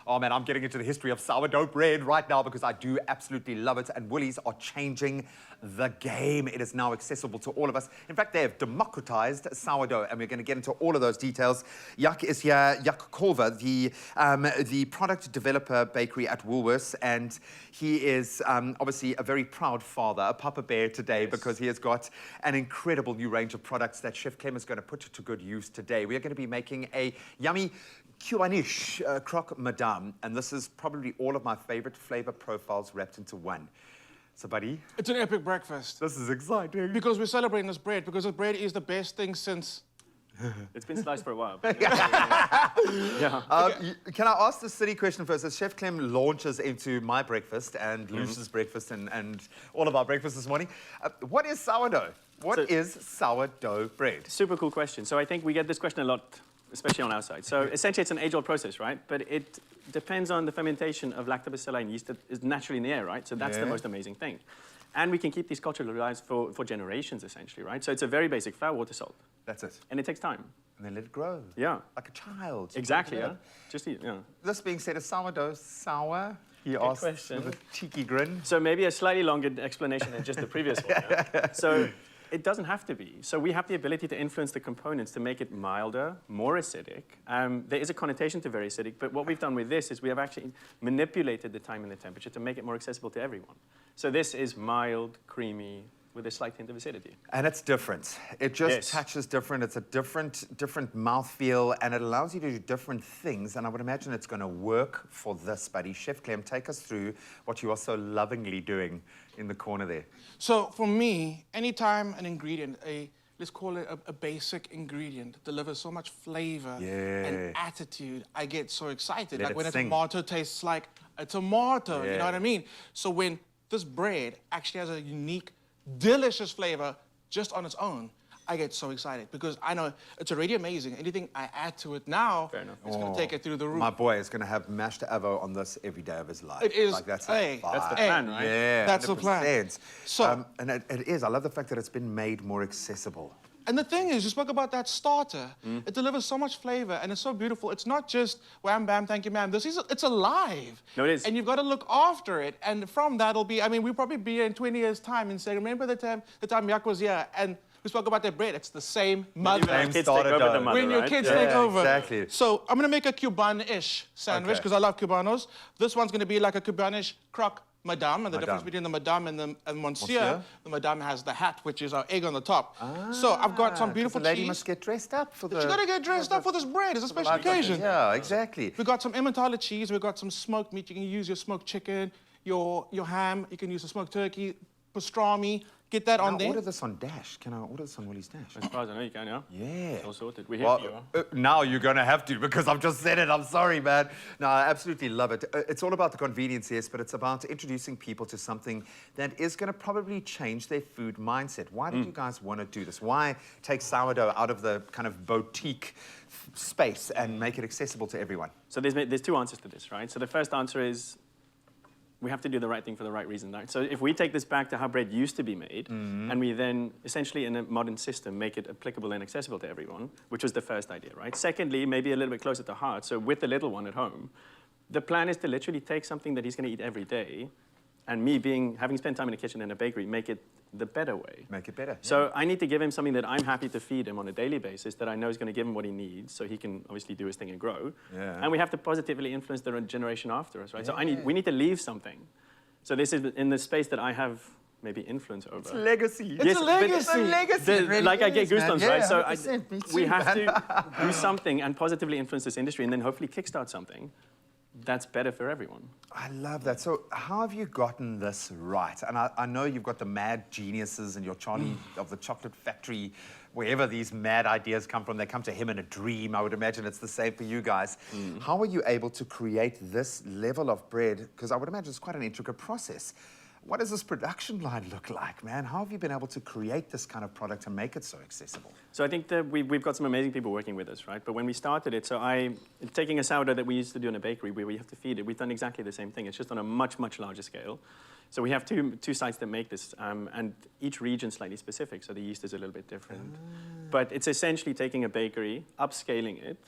Oh man, I'm getting into the history of sourdough bread right now because I do absolutely love it, and Woolies are changing the game. It is now accessible to all of us. In fact, they have democratized sourdough, and we're going to get into all of those details. Jack is here, Jack Culver, the product developer bakery at Woolworths, and he is obviously a very proud father, a papa bear today, because he has got an incredible new range of products that Chef Clem is going to put to good use today. We are going to be making a yummy Cuban'ish Croque Madame, and this is probably all of my favorite flavor profiles wrapped into one. So, buddy? It's an epic breakfast. This is exciting. Because we're celebrating this bread, because this bread is the best thing since... It's been sliced for a while. Can I ask the silly question first? As Chef Clem launches into my breakfast and Luce's breakfast and all of our breakfast this morning, what is sourdough? What is sourdough bread? Super cool question. So I think we get this question a lot, especially on our side. So essentially, it's an age-old process, right? But it depends on the fermentation of lactobacilli and yeast that is naturally in the air, right? So that's the most amazing thing. And we can keep these cultures alive for generations, essentially, right? So it's a very basic flour, water, salt. That's it. And it takes time. And then let it grow. Yeah. Like a child. Exactly, yeah. Just eat, yeah. This being said, is sourdough sour? He asked with a cheeky grin. So maybe a slightly longer explanation than just the previous one. Yeah? So it doesn't have to be. So we have the ability to influence the components to make it milder, more acidic. There is a connotation to very acidic, but what we've done with this is we have actually manipulated the time and the temperature to make it more accessible to everyone. So this is mild, creamy, with a slight hint of acidity. And it's different. It just touches different. It's a different mouthfeel, and it allows you to do different things, and I would imagine it's going to work for this, buddy. Chef Clem, take us through what you are so lovingly doing in the corner there. So for me, anytime an ingredient, let's call it a basic ingredient, delivers so much flavor and attitude, I get so excited. Like when a tomato tastes like a tomato, you know what I mean? So when this bread actually has a unique, delicious flavor just on its own, I get so excited because I know it's already amazing. Anything I add to it now, it's going to take it through the roof. My boy is going to have mashed avo on this every day of his life. It is. Like, that's the plan, right? Yeah, that's the plan. So, and it is. I love the fact that it's been made more accessible. And the thing is, you spoke about that starter. It delivers so much flavor, and it's so beautiful. It's not just wham, bam, thank you, ma'am. It's alive. No, it is. And you've got to look after it. And from that, it'll be, I mean, we'll probably be here in 20 years' time and say, remember the time Jack was here, and we spoke about that bread. It's the same mother. When your kids take over. Exactly. So I'm going to make a Cuban-ish sandwich, because I love Cubanos. This one's going to be like a Cuban-ish croque Madame, and the difference between the Madame and the Monsieur, the Madame has the hat, which is our egg on the top. So I've got some beautiful the lady cheese. must get dressed up for the... You gotta get dressed up for this bread. It's a special occasion. Yeah, exactly. We've got some Emmentaler cheese. We've got some smoked meat. You can use your smoked chicken, your ham. You can use the smoked turkey, pastrami. Get that on there. Order this on Dash. Can I order this on Woolies Dash? As far as I know, you can, yeah? Yeah. It's all sorted. We're here for you. Now you're going to have to, because I've just said it. I'm sorry, man. No, I absolutely love it. It's all about the convenience, yes, but it's about introducing people to something that is going to probably change their food mindset. Why did you guys want to do this? Why take sourdough out of the kind of boutique space and make it accessible to everyone? So there's two answers to this, right? So the first answer is we have to do the right thing for the right reason, right? So if we take this back to how bread used to be made, and we then, essentially in a modern system, make it applicable and accessible to everyone, which was the first idea, right? Secondly, maybe a little bit closer to heart, so with the little one at home, the plan is to literally take something that he's going to eat every day, and me having spent time in the kitchen in a bakery, make it the better way. Make it better. Yeah. So I need to give him something that I'm happy to feed him on a daily basis, that I know is going to give him what he needs, so he can obviously do his thing and grow. Yeah. And we have to positively influence the generation after us, right? Yeah. So we need to leave something. So this is in the space that I have maybe influence over. It's legacy. It's a legacy. It's a legacy. It really like I get goosebumps, man. right? Yeah, so we have to do something and positively influence this industry, and then hopefully kickstart something that's better for everyone. I love that. So how have you gotten this right? And I know you've got the mad geniuses and your Charlie of the Chocolate Factory, wherever these mad ideas come from, they come to him in a dream. I would imagine it's the same for you guys. How are you able to create this level of bread? Because I would imagine it's quite an intricate process. What does this production line look like, man? How have you been able to create this kind of product and make it so accessible? So I think that we've got some amazing people working with us, right? But when we started it, taking a sourdough that we used to do in a bakery where we have to feed it, we've done exactly the same thing. It's just on a much, much larger scale. So we have two sites that make this, and each region slightly specific, so the yeast is a little bit different. But it's essentially taking a bakery, upscaling it,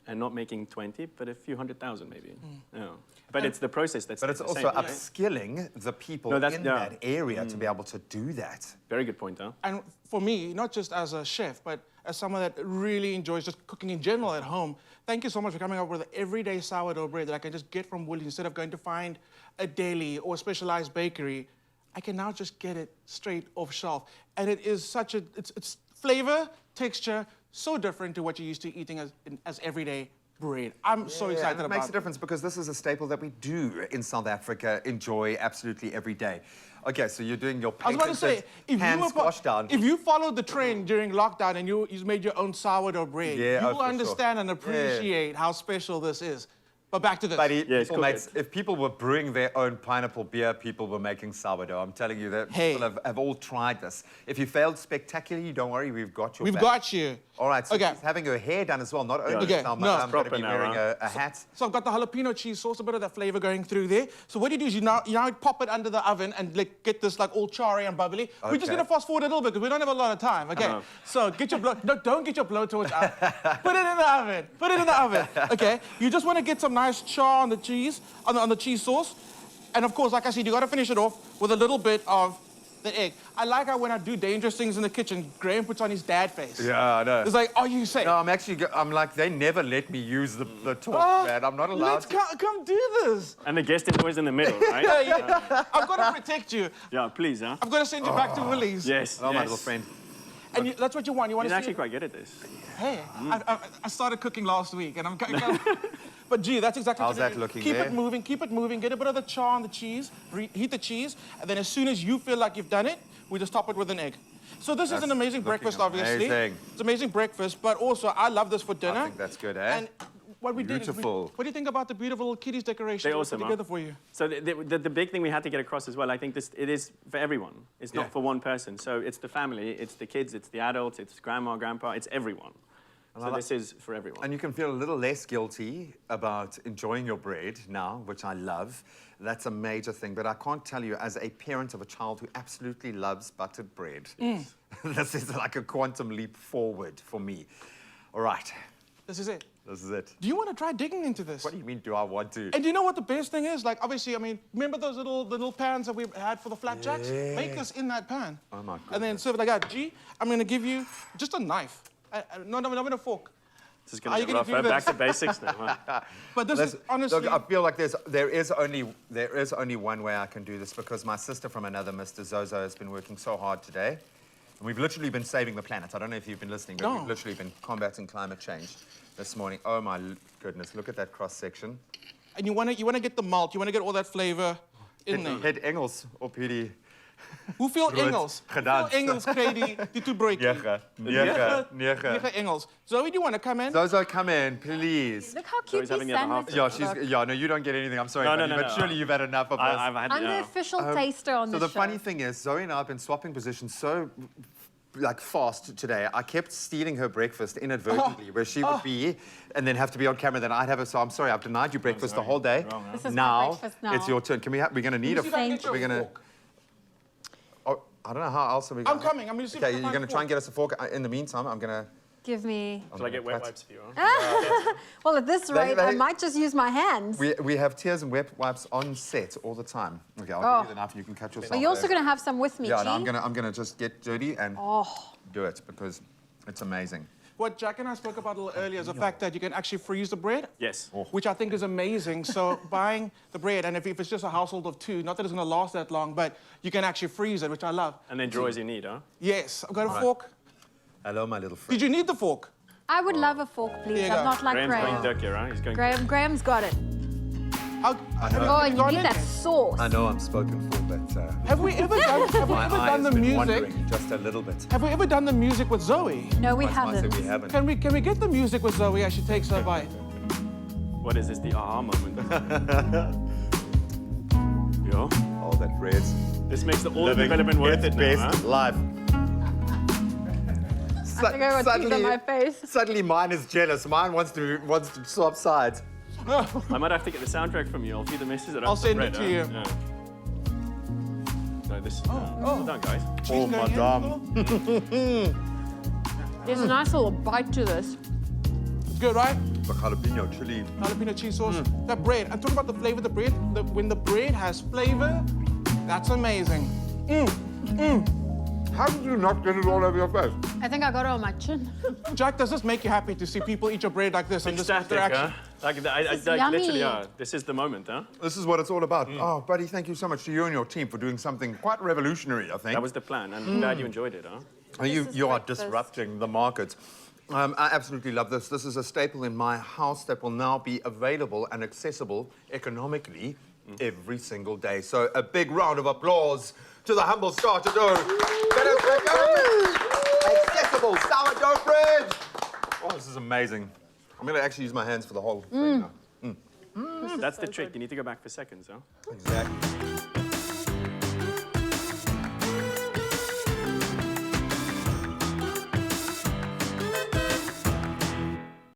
and not making 20, but a few 100,000 maybe. Yeah. But it's the process that's But it's the also same, right? upskilling the people No, that's- in yeah. that area to be able to do that. Very good point, huh? And for me, not just as a chef, but as someone that really enjoys just cooking in general at home, thank you so much for coming up with an everyday sourdough bread that I can just get from Woolies instead of going to find a deli or a specialized bakery. I can now just get it straight off shelf. And it is such a, it's flavor, texture, so different to what you're used to eating as everyday bread. I'm so excited It about makes a difference because this is a staple that we do in South Africa enjoy absolutely every day. Okay, so you're doing your I was about to say, pan squash down. if you followed the trend during lockdown and you made your own sourdough bread, Yeah, you oh, will for sure. understand and appreciate how special this is. But back to this. Buddy, Yes, people cook mates, if people were brewing their own pineapple beer, people were making sourdough. I'm telling you that Hey. people have all tried this. If you failed spectacularly, don't worry, we've got your We've back. got you. All right, so Okay. she's having her hair done as well. Not only Okay, is now no. I'm going to Proper be now, wearing huh? a hat. So I've got the jalapeno cheese sauce, a bit of that flavor going through there. So what you do is you now pop it under the oven and get this like all charry and bubbly. We're just Okay. gonna fast forward a little bit because we don't have a lot of time. Okay. Uh-huh. So get your no, don't get your blowtorch out. Put it in the oven. Put it in the oven. Okay. You just want to get some nice char on the cheese, on the cheese sauce, and of course, like I said, you got to finish it off with a little bit of the egg. I like how when I do dangerous things in the kitchen, Graham puts on his dad face. Yeah, I know. It's like, are you safe? No, I'm like, they never let me use the torch, Oh, man. I'm not allowed Let's to. come do this. And the guest is always in the middle, right? I've got to protect you. Yeah, please, huh? I've got to send you back to Woolies. Yes, Oh, yes. my little friend. And that's what you want. You want He's to actually see. quite good at this. Hey, I started cooking last week, and I'm. But gee, that's exactly. How's what you that do. looking Keep there? it moving. Keep it moving. Get a bit of the char on the cheese. Heat the cheese, and then as soon as you feel like you've done it, we just top it with an egg. So this is an amazing looking breakfast, obviously. amazing. It's amazing breakfast, but also I love this for dinner. I think that's good, eh? And what we did is, Beautiful. what do you think about the beautiful little kiddies decorations They're we awesome, put huh? together for you? So the big thing we had to get across as well, I think it is for everyone. It's Yeah. not for one person. So it's the family, it's the kids, it's the adults, it's grandma, grandpa, it's everyone. So this is for everyone. And you can feel a little less guilty about enjoying your bread now, which I love. That's a major thing. But I can't tell you, as a parent of a child who absolutely loves buttered bread, this is like a quantum leap forward for me. All right, This is it. this is it. Do you want to try digging into this? What do you mean, do I want to? And do you know what the best thing is? Like, obviously, I mean, remember those little pans that we had for the flapjacks? Yeah. Make this in that pan. Oh, my And then serve it like that. G, I'm going to give you just a knife. Not even a fork. This is Are going you to gonna get rough. do Back this? to basics now. Huh? But this is honestly... Look, I feel like there is only one way I can do this because my sister from another, Mr. Zozo, has been working so hard today. And we've literally been saving the planet. I don't know if you've been listening, but No. we've literally been combating climate change this morning. Oh my goodness, look at that cross section. And you want to get the malt. You want to get all that flavor in there. Het Engels op hierdie. Hoeveel Goed Engels? gedaan. Hoeveel Engels krijg je die toebreekie? 9 Engels. Zoe, do you want to come in? Zozo, come in, please. Look how So cute he's these having the other half. sandwiches Yeah, look. no, you don't get anything. I'm sorry, No, buddy, no, no, but no. surely you've had enough of this. I've had I'm the official taster on So the the show. funny thing is, Zoe and I have been swapping positions so like fast today. I kept stealing her breakfast inadvertently, where she would be and then have to be on camera. Then I'd have her. So I'm sorry, I've denied you breakfast the whole day. Wrong, huh? This is my Now breakfast now. it's your turn. Can we? We're gonna need a. See if I can Thank get you a We're gonna. fork. Oh, I don't know how else are we. I'm coming. I'm gonna see if I Okay, can you're find gonna a try and fork. get us a fork. In the meantime, I'm gonna. Give me. Shall I get wet cut. wipes for you? Huh? Well, at this rate, I they- might just use my hands. We have tears and wet wipes on set all the time. Okay, I'll Oh. give you the knife and you can cut yourself. But you're also there. going to have some with me, Yeah, G? no, I'm gonna just get dirty and do it because it's amazing. What Jack and I spoke about a little earlier is the fact that you can actually freeze the bread. Yes. Which I think is amazing. So buying the bread, and if it's just a household of 2, not that it's going to last that long, but you can actually freeze it, which I love. And then draw as you need, huh? Yes, I've got a fork. Hello, my little friend. Did you need the fork? I would love a fork, please. Here you I'm go. not like Graham's going Graham. duck here, huh? He's going. Graham's got it. Have Oh, and you gone need in that there? sauce. I know I'm spoken for, but Have we ever done, my eye the has been music? wandering just a little bit. Have we ever done the music with Zoe? No, we That's why I said haven't. we haven't. Can we get the music with Zoe as she takes her bite? What is this? The aha moment. Yo. All that bread. This makes all the development worth it now, huh? best life. I think I got teeth on my face. Suddenly mine is jealous. Mine wants to swap sides. I might have to get the soundtrack from you. I'll feed the missus. I'll send it to you. Yeah. No, this. Well done, guys. Oh, Going in, madame. There's a nice little bite to this. It's good, right? The jalapeno chili. Jalapeno cheese sauce. That bread. I'm talking about the flavor of the bread. When the bread has flavor, that's amazing. How did you not get it all over your face? I think I got it on my chin. Jack, does this make you happy to see people eat your bread like this and this Ecstatic, reaction? huh? Like, is literally, yummy. this is the moment, huh? This is what it's all about. Oh, buddy, thank you so much to you and your team for doing something quite revolutionary, I think. That was the plan, and I'm glad you enjoyed it, huh? You are breakfast. disrupting the market. I absolutely love this. This is a staple in my house that will now be available and accessible economically every single day. So a big round of applause to the humble starter dough. That is accessible sourdough bread. Oh, this is amazing. I'm going to actually use my hands for the whole thing now. That's the trick. You need to go back for seconds, huh? Exactly.